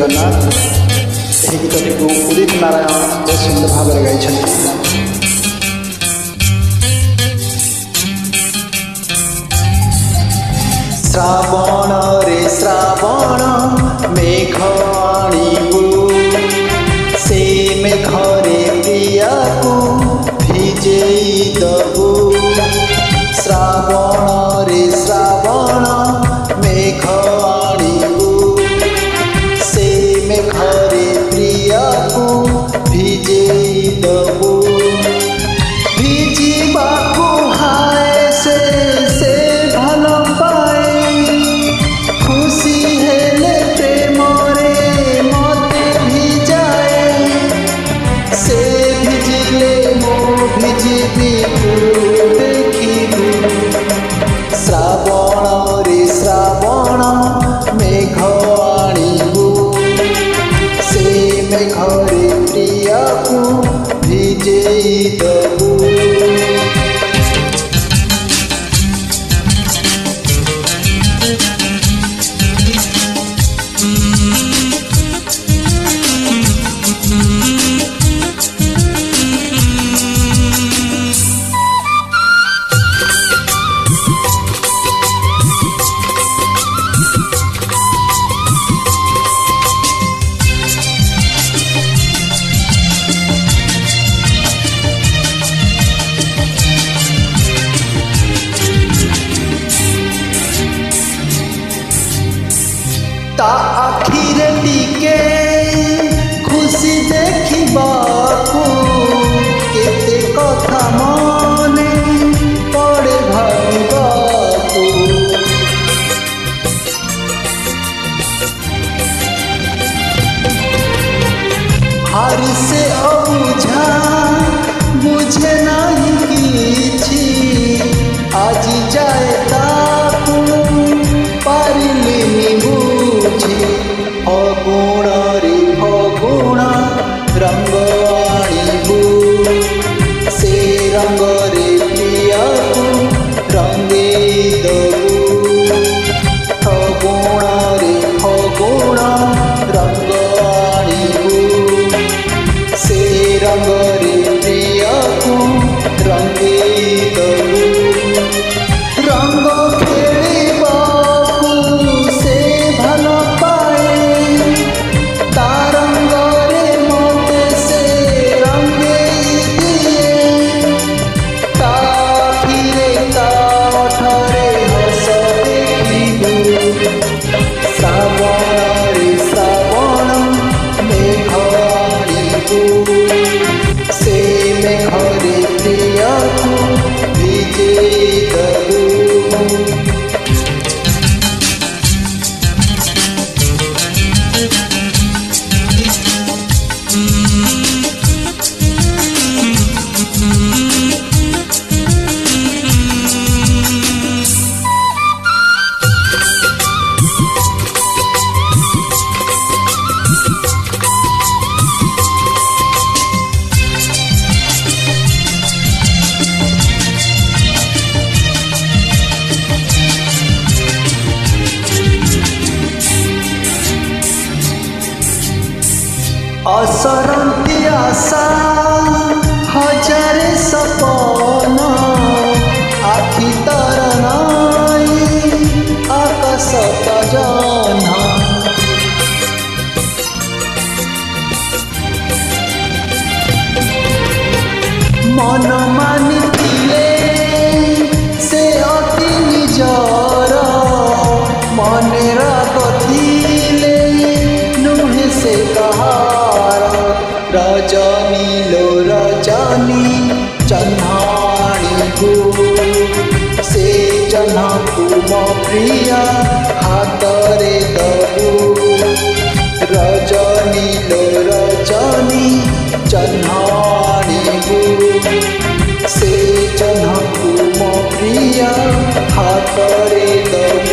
जगन्नाथ यही गीतटी को उदित नारायण बहुत सुंदर भाव में गाई। श्रावण रे श्रावण मेघ आणिबु से मेघरे प्रिया को भिजेई दबु। श्रावण रे श्रावण मेघ आणिबु से मेघरे प्रिया को भिजेई दबु। भिजिबा को हाय से भल पाए खुशी हेले प्रेम रे मते भिजाए। से भिजिले मो भिजिबी तू देखिबू। श्रावण रे श्रावण मेघ आणिबू से मेघरे प्रिया को भिजेई दबू। ता आखिरे टिके खुशी देखिबाकू केते कथा मने पड़े भाबिबाकू। हारि से अबुझा बुझे नहीं किछि आज जाए ताकू पारिलिनी बुझी। फगुण रे फगुण रंग आणिबू से रंग रे प्रिया को रंगेई दबू। फगुण रे फगुण रंग आणिबू से रंग रे प्रिया को रंगेई दबू। रंग खेलिबाकू से भल पाए ता रंग रे मते से रंगेई दिए। ता फिरे ता ओठरे हस देखिबू। श्रावण रे श्रावण मेघ आणिबू से मेघरे प्रिया को भिजेई दबू। असरंती आशा हजारे सपन आखि तर नाई आकाश जना। मन मानिथिले से अति निजर मने राग थिले नुहे से कहार। रजनी लो रजनी चन्हाणीबू से चन्हा को मो प्रिया हातरे दबू। रजनी लो रजनी चन्हाणीबू से चन्हा को मो प्रिया हातरे दबू।